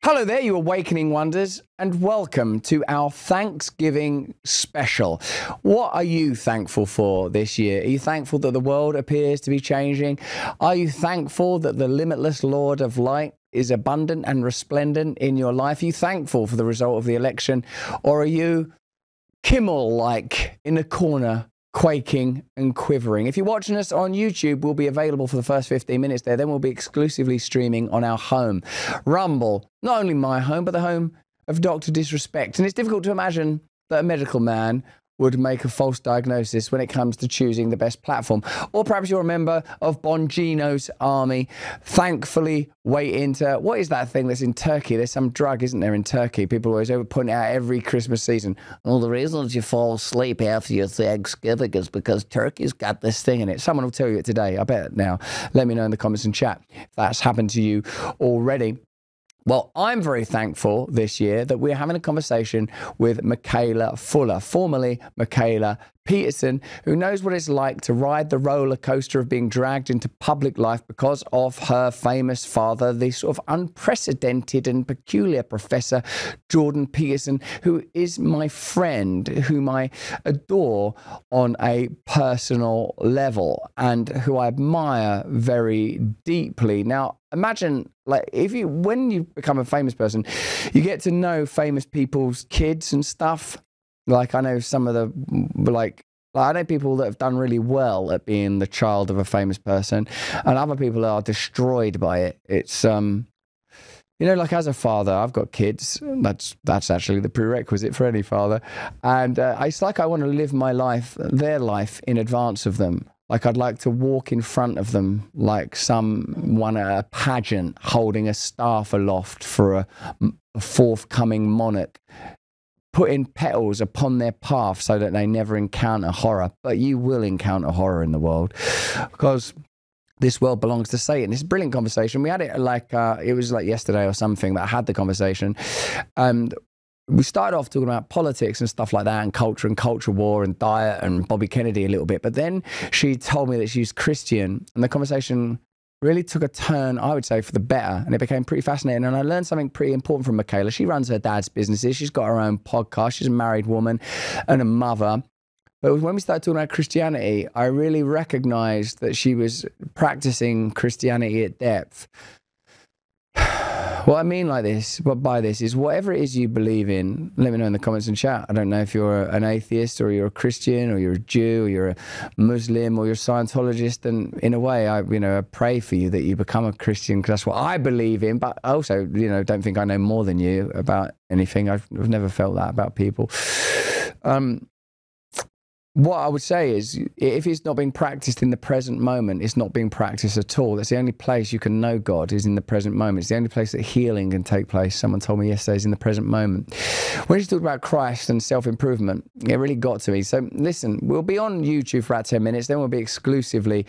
Hello there, you awakening wonders, and welcome to our Thanksgiving special. What are you thankful for this year? Are you thankful that the world appears to be changing? Are you thankful that the limitless Lord of light is abundant and resplendent in your life? Are you thankful for the result of the election? Or are you Kimmel-like in a corner, quaking and quivering? If you're watching us on YouTube, we'll be available for the first 15 minutes there. Then we'll be exclusively streaming on our home, Rumble. Not only my home, but the home of Dr. Disrespect. And it's difficult to imagine that a medical man would make a false diagnosis when it comes to choosing the best platform. Or perhaps you're a member of Bongino's army, thankfully waiting to, what is that thing that's in Turkey? There's some drug, isn't there, in Turkey? People always point it out every Christmas season. Well, the reason that you fall asleep after your Thanksgiving is because Turkey's got this thing in it. Someone will tell you it today, I bet now. Let me know in the comments and chat if that's happened to you already. Well, I'm very thankful this year that we're having a conversation with Mikhaila Fuller, formerly Mikhaila Peterson, who knows what it's like to ride the roller coaster of being dragged into public life because of her famous father, the sort of unprecedented and peculiar Professor Jordan Peterson, who is my friend, whom I adore on a personal level and who I admire very deeply. Now, imagine, like, when you become a famous person, you get to know famous people's kids and stuff. Like, I know some of the, I know people that have done really well at being the child of a famous person, and other people are destroyed by it. It's, you know, like, as a father, I've got kids. That's actually the prerequisite for any father. And it's like I want to live my life, their life, in advance of them. Like, I'd like to walk in front of them like someone at a pageant holding a staff aloft for a forthcoming monarch, putting petals upon their path so that they never encounter horror. But you will encounter horror in the world because this world belongs to Satan. It's a brilliant conversation. We had it like, it was like yesterday or something that I had the conversation. And we started off talking about politics and stuff like that, and culture war and diet and Bobby Kennedy a little bit. But then she told me that she's Christian, and the conversation really took a turn, I would say, for the better. And it became pretty fascinating. And I learned something pretty important from Mikhaila. She runs her dad's businesses. She's got her own podcast. She's a married woman and a mother. But when we started talking about Christianity, I really recognized that she was practicing Christianity at depth. What I mean by this is whatever it is you believe in, let me know in the comments and chat. I don't know if you're an atheist or you're a Christian or you're a Jew or you're a Muslim or you're a Scientologist. And in a way, I pray for you that you become a Christian because that's what I believe in. But also, don't think I know more than you about anything. I've never felt that about people. What I would say is, if it's not being practiced in the present moment, it's not being practiced at all. That's the only place you can know God, is in the present moment. It's the only place that healing can take place. Someone told me yesterday, is in the present moment. When she talked about Christ and self-improvement, it really got to me. So listen, we'll be on YouTube for about 10 minutes. Then we'll be exclusively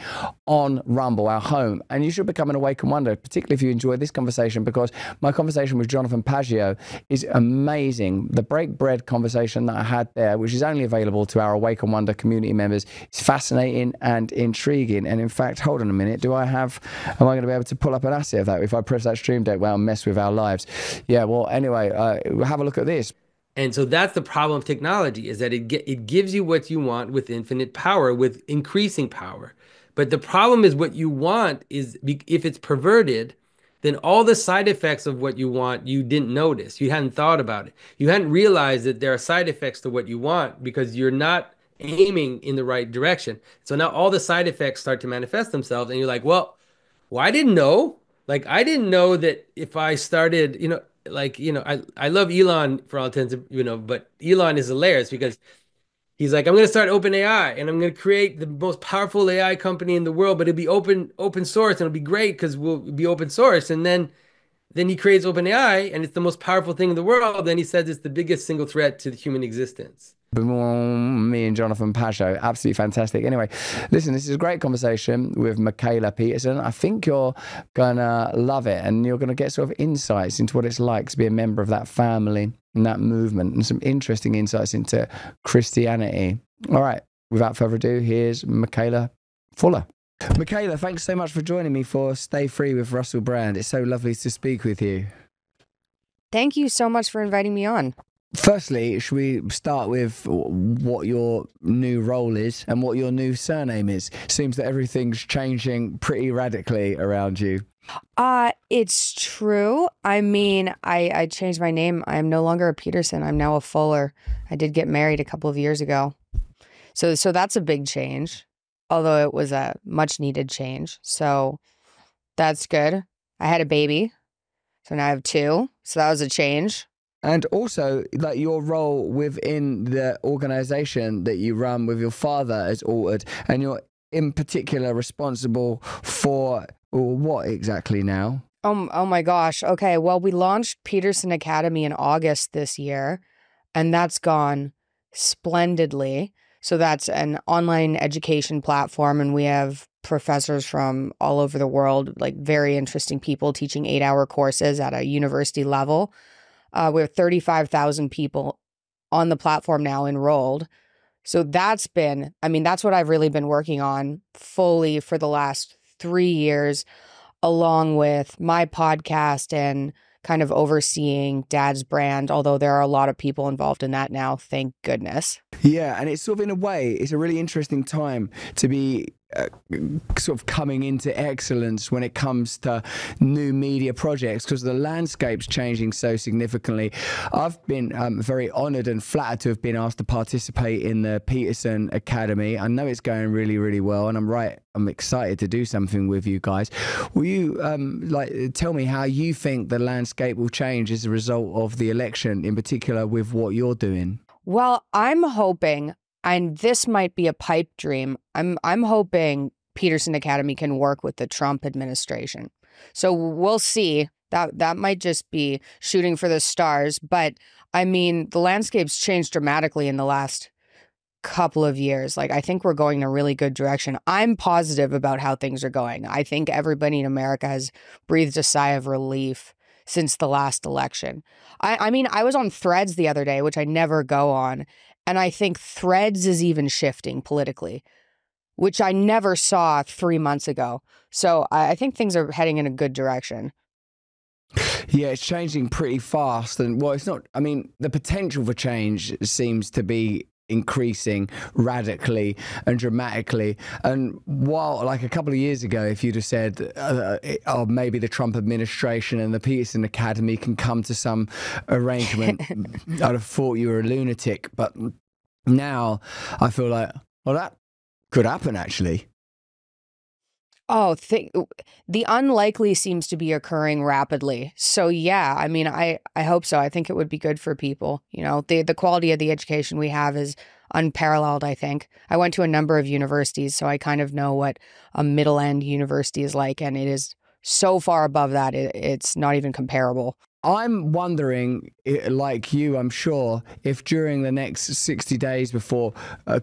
on Rumble, our home. And you should become an Awaken Wonder, particularly if you enjoy this conversation, because my conversation with Jonathan Paggio is amazing. The break bread conversation that I had there, which is only available to our Awaken Wonder community members, is fascinating and intriguing. And in fact, hold on a minute, am I going to be able to pull up an asset of that if I press that stream deck? Well, mess with our lives. Yeah, well, anyway, have a look at this. And so that's the problem of technology, is that it gives you what you want with infinite power, with increasing power. But the problem is, what you want is, if it's perverted, then all the side effects of what you want, you didn't notice. You hadn't thought about it. You hadn't realized that there are side effects to what you want because you're not aiming in the right direction. So now all the side effects start to manifest themselves, and you're like, well, I didn't know. Like, I didn't know that if I started, I love Elon for all intents, but Elon is hilarious because he's like, I'm going to start OpenAI and I'm going to create the most powerful AI company in the world, but it'll be open source and it'll be great because we'll be open source. And then he creates OpenAI and it's the most powerful thing in the world. Then he says it's the biggest single threat to the human existence. Me and Jonathan Paggio, absolutely fantastic. Anyway, listen, this is a great conversation with Mikhaila Peterson. I think you're gonna love it, and you're gonna get sort of insights into what it's like to be a member of that family and that movement, and some interesting insights into Christianity. All right, without further ado, here's Mikhaila Fuller. Mikhaila, thanks so much for joining me for Stay Free with Russell Brand. It's so lovely to speak with you. Thank you so much for inviting me on. Firstly, should we start with what your new role is and what your new surname is? Seems that everything's changing pretty radically around you. It's true. I mean, I changed my name. I'm no longer a Peterson. I'm now a Fuller. I did get married a couple of years ago. So that's a big change, although it was a much needed change. So that's good. I had a baby. So now I have two. So that was a change. And also, like, your role within the organization that you run with your father has altered, and you're in particular responsible for what exactly now? Oh my gosh. Okay. Well, we launched Peterson Academy in August this year, and that's gone splendidly. So that's an online education platform, and we have professors from all over the world, like very interesting people teaching 8-hour courses at a university level. We have 35,000 people on the platform now enrolled. So that's what I've really been working on fully for the last 3 years, along with my podcast and kind of overseeing Dad's brand, although there are a lot of people involved in that now, thank goodness. Yeah, and it's sort of, in a way, it's a really interesting time to be sort of coming into excellence when it comes to new media projects, because the landscape's changing so significantly. I've been very honoured and flattered to have been asked to participate in the Peterson Academy. I know it's going really, really well, and I'm excited to do something with you guys. Will you tell me how you think the landscape will change as a result of the election, in particular with what you're doing? Well, I'm hoping, and this might be a pipe dream, I'm hoping Peterson Academy can work with the Trump administration. So we'll see. That might just be shooting for the stars. But I mean, the landscape's changed dramatically in the last couple of years. Like, I think we're going in a really good direction. I'm positive about how things are going. I think everybody in America has breathed a sigh of relief since the last election. I mean, I was on Threads the other day, which I never go on, and I think Threads is even shifting politically, which I never saw 3 months ago. So I think things are heading in a good direction. Yeah, it's changing pretty fast. And, well, it's not, I mean, the potential for change seems to be increasing radically and dramatically. And while, like, a couple of years ago, if you'd have said, oh, maybe the Trump administration and the Peterson Academy can come to some arrangement, I'd have thought you were a lunatic. But now I feel like, well, that could happen, actually. Oh, the unlikely seems to be occurring rapidly. So yeah, I mean, I hope so. I think it would be good for people. You know, the quality of the education we have is unparalleled, I think. I went to a number of universities, so I kind of know what a middle-end university is like, and it is so far above that, it's not even comparable. I'm wondering, like you, I'm sure, if during the next 60 days before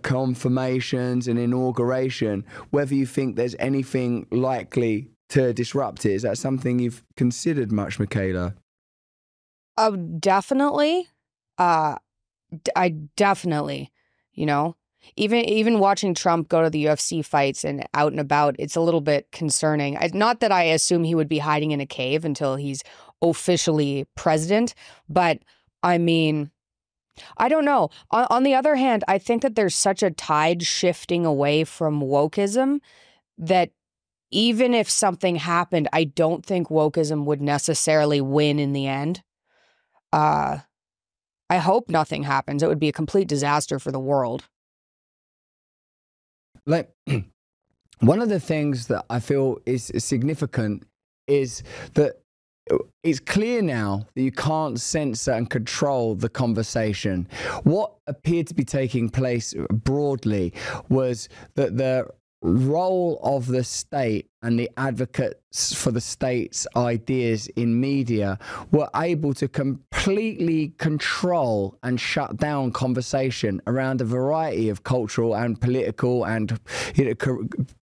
confirmations and inauguration, whether you think there's anything likely to disrupt it. Is that something you've considered much, Mikhaila? Oh, definitely. I definitely, you know, even watching Trump go to the UFC fights and out and about, it's a little bit concerning. Not that I assume he would be hiding in a cave until he's officially president, but I mean, I don't know. On the other hand, I think that there's such a tide shifting away from wokeism that even if something happened, I don't think wokeism would necessarily win in the end. I hope nothing happens. It would be a complete disaster for the world. Like, one of the things that I feel is significant is that it's clear now that you can't censor and control the conversation. What appeared to be taking place broadly was that the role of the state and the advocates for the state's ideas in media were able to completely control and shut down conversation around a variety of cultural and political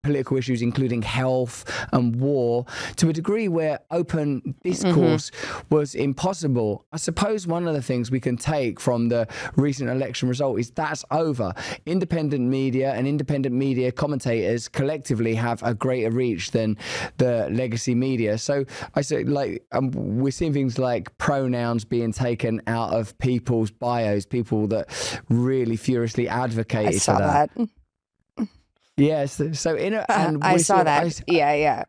political issues, including health and war, to a degree where open discourse was impossible. I suppose one of the things we can take from the recent election result is that's over. Independent media and independent media commentators collectively have a greater reach than the legacy media. So I say, like, we're seeing things like pronouns being taken out of people's bios, people that really furiously advocated for that. Yes. So I saw that. Yeah.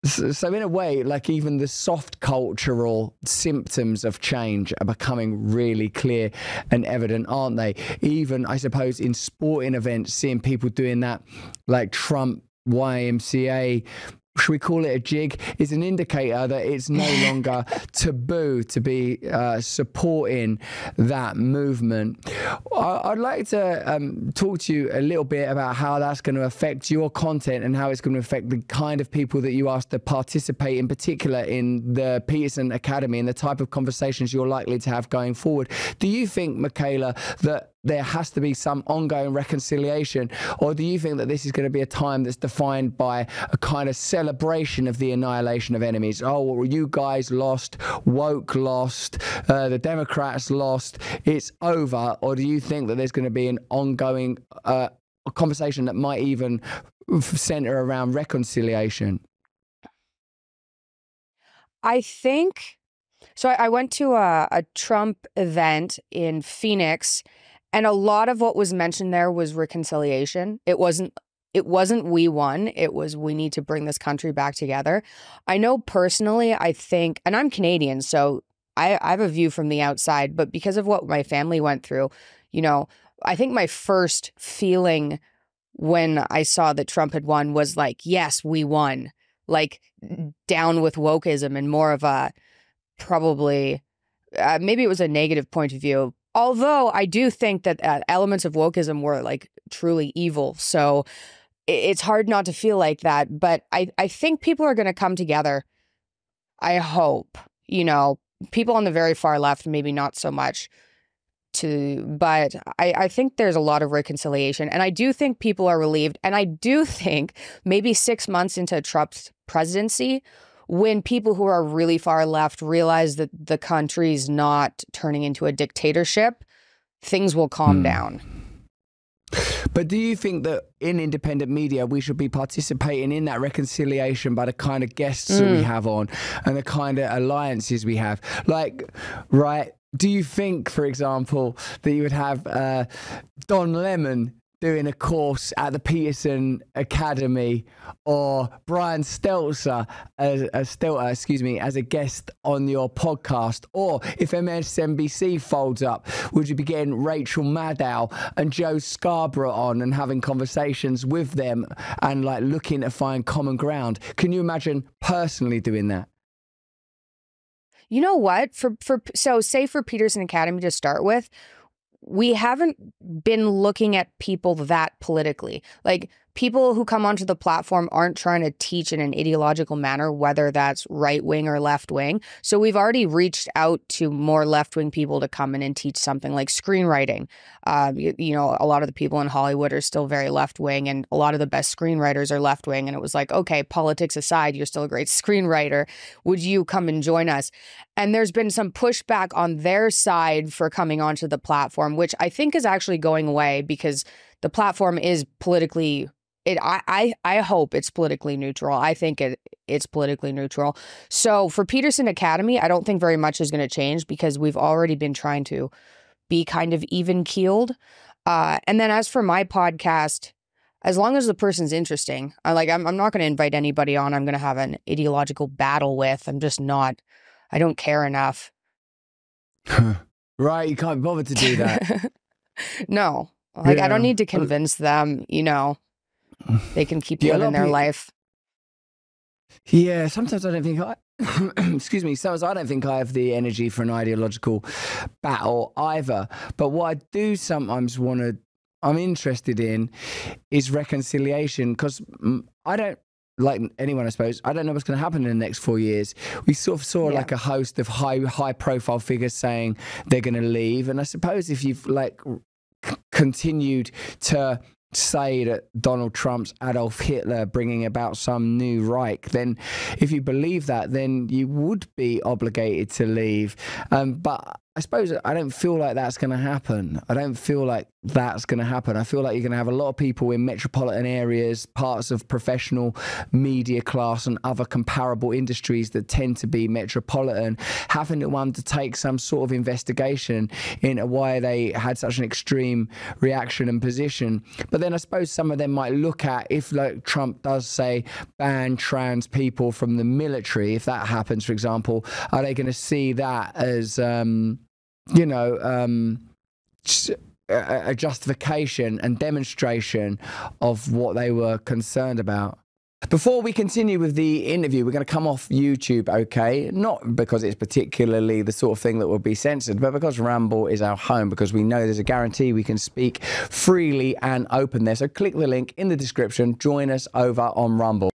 So in a way, like, even the soft cultural symptoms of change are becoming really clear and evident, aren't they? Even, I suppose, in sporting events, seeing people doing that, like Trump YMCA, should we call it a jig, is an indicator that it's no longer taboo to be supporting that movement. I'd like to talk to you a little bit about how that's going to affect your content and how it's going to affect the kind of people that you ask to participate, in particular in the Peterson Academy, and the type of conversations you're likely to have going forward. Do you think, Mikhaila, that there has to be some ongoing reconciliation, or do you think that this is going to be a time that's defined by a kind of celebration of the annihilation of enemies? Oh, well, you guys lost, woke lost, the Democrats lost, it's over? Or do you think that there's going to be an ongoing conversation that might even center around reconciliation? I think so. I went to a Trump event in Phoenix, and a lot of what was mentioned there was reconciliation. It wasn't we won. It was we need to bring this country back together. I know personally, I think, and I'm Canadian, so I have a view from the outside, but because of what my family went through, you know, I think my first feeling when I saw that Trump had won was like, yes, we won. Like, down with wokeism, and more of a probably maybe it was a negative point of view. Although I do think that elements of wokeism were like truly evil. So it's hard not to feel like that. But I think people are going to come together. I hope, you know, people on the very far left, maybe not so much. But I think there's a lot of reconciliation. And I do think people are relieved. And I do think maybe 6 months into Trump's presidency, when people who are really far left realize that the country's not turning into a dictatorship, things will calm down. But do you think that in independent media, we should be participating in that reconciliation by the kind of guests that we have on and the kind of alliances we have? Like, right, do you think, for example, that you would have Don Lemon doing a course at the Peterson Academy, or Brian Stelter as a guest on your podcast? Or if MSNBC folds up, would you be getting Rachel Maddow and Joe Scarborough on and having conversations with them and like looking to find common ground? Can you imagine personally doing that? You know what? So say for Peterson Academy to start with, we haven't been looking at people that politically. Like, people who come onto the platform aren't trying to teach in an ideological manner, whether that's right wing or left wing. So we've already reached out to more left wing people to come in and teach something like screenwriting. You know, a lot of the people in Hollywood are still very left wing, and a lot of the best screenwriters are left wing. And it was like, okay, politics aside, you're still a great screenwriter. Would you come and join us? And there's been some pushback on their side for coming onto the platform, which I think is actually going away, because the platform is politically, I hope it's politically neutral. I think it's politically neutral. So for Peterson Academy, I don't think very much is going to change, because we've already been trying to be kind of even keeled. And then as for my podcast, as long as the person's interesting, I'm not going to invite anybody on I'm going to have an ideological battle with. I'm just not. I don't care enough. Right, you can't bother to do that. No, like, I don't need to convince them, you know. They can keep living their life. Yeah, sometimes I don't think excuse me, sometimes I don't think I have the energy for an ideological battle either. But what I do sometimes I'm interested in is reconciliation, because I don't like anyone, I suppose, I don't know what's going to happen in the next 4 years. We sort of saw like a host of high profile figures saying they're going to leave. And I suppose if you've like continued to say that Donald Trump's Adolf Hitler bringing about some new Reich, then if you believe that, then you would be obligated to leave. But I suppose I don't feel like that's going to happen. I don't feel like that's going to happen. I feel like you're going to have a lot of people in metropolitan areas, parts of professional media class and other comparable industries that tend to be metropolitan, having to undertake some sort of investigation into why they had such an extreme reaction and position. But then I suppose some of them might look at, if like Trump does say ban trans people from the military, if that happens, for example, are they going to see that as you know, a justification and demonstration of what they were concerned about? Before we continue with the interview, we're going to come off YouTube, okay? Not because it's particularly the sort of thing that will be censored, but because Rumble is our home, because we know there's a guarantee we can speak freely and open there. So click the link in the description. Join us over on Rumble.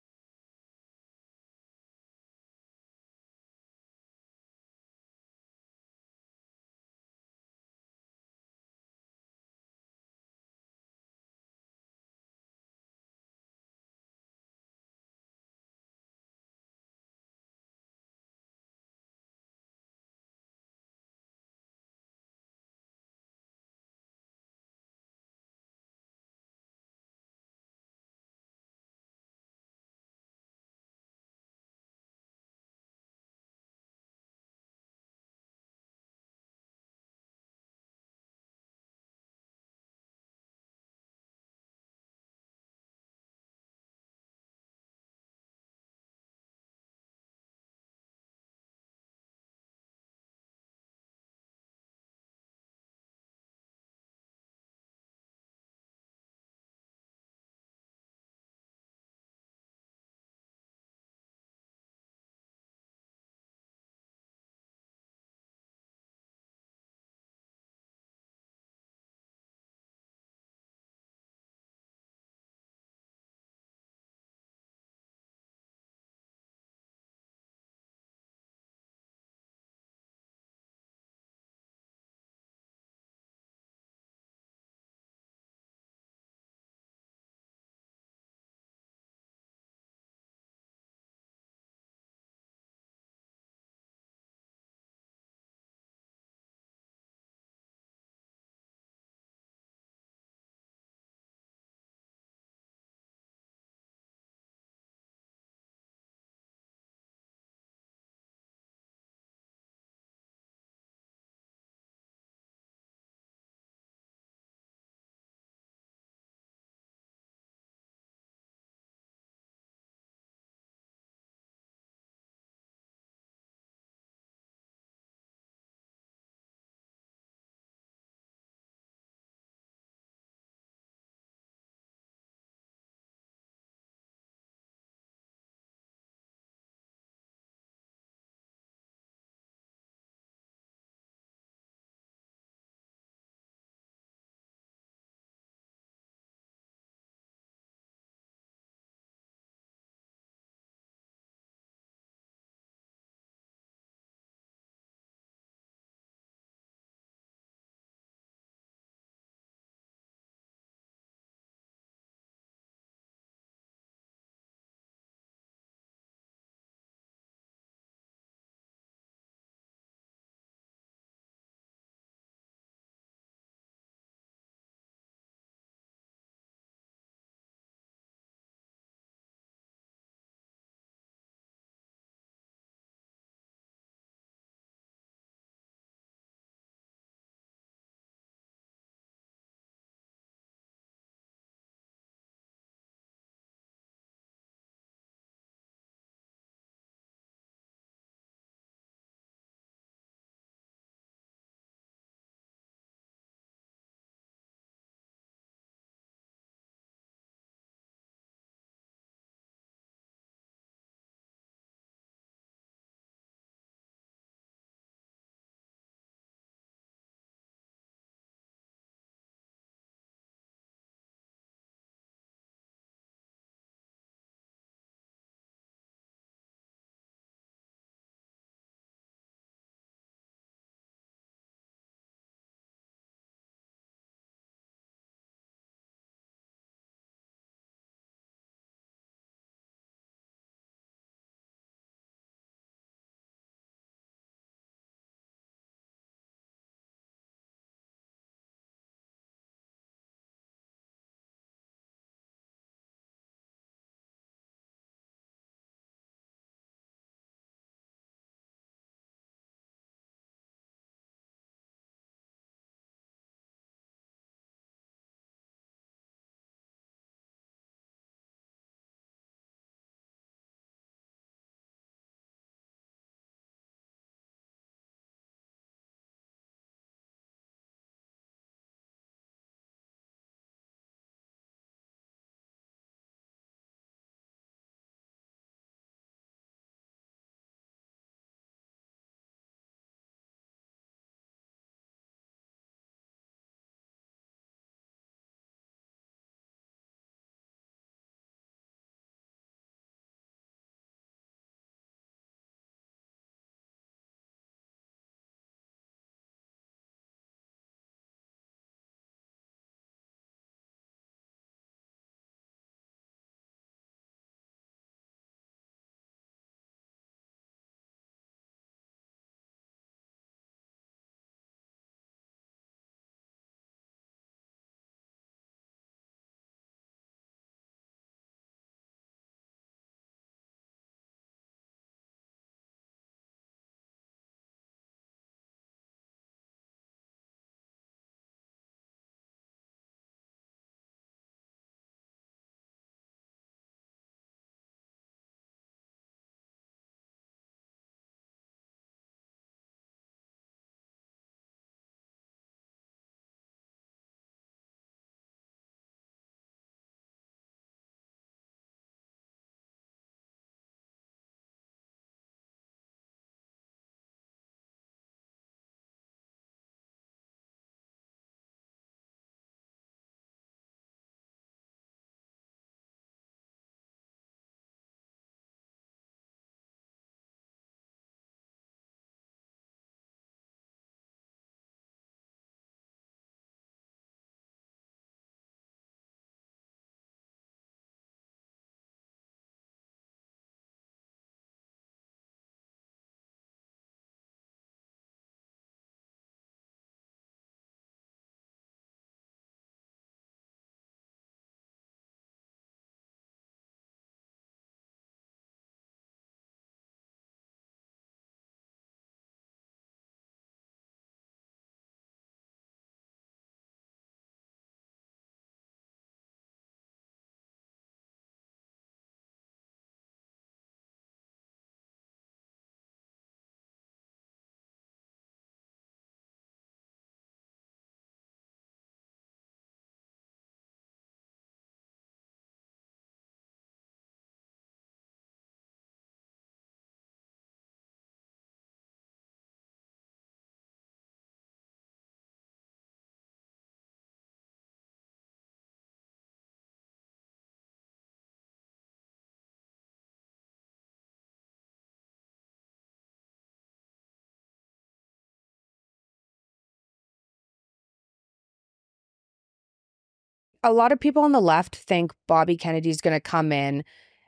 a lot of people on the left think Bobby Kennedy's going to come in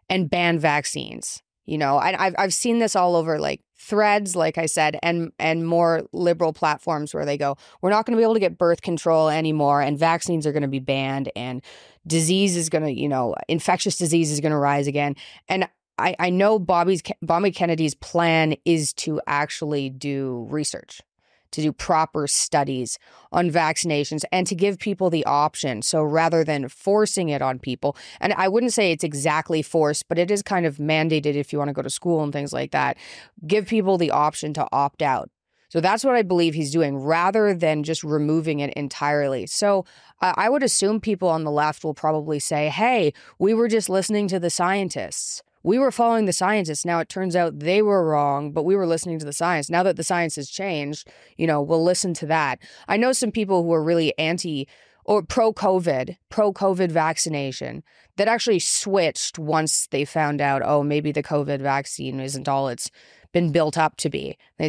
and ban vaccines. You know, and I've seen this all over like Threads, like I said, and more liberal platforms where they go, we're not going to be able to get birth control anymore, and vaccines are going to be banned, and disease is going to, you know, infectious disease is going to rise again. And I know Bobby Kennedy's plan is to actually do research, to do proper studies on vaccinations and to give people the option. So rather than forcing it on people, and I wouldn't say it's exactly forced, but it is kind of mandated if you want to go to school and things like that, give people the option to opt out. So that's what I believe he's doing rather than just removing it entirely. So I would assume people on the left will probably say, hey, we were just listening to the scientists. We were following the scientists. Now it turns out they were wrong, but we were listening to the science. Now that the science has changed, you know, we'll listen to that. I know some people who are really anti or pro-COVID vaccination that actually switched once they found out, oh, maybe the COVID vaccine isn't all it's been built up to be. They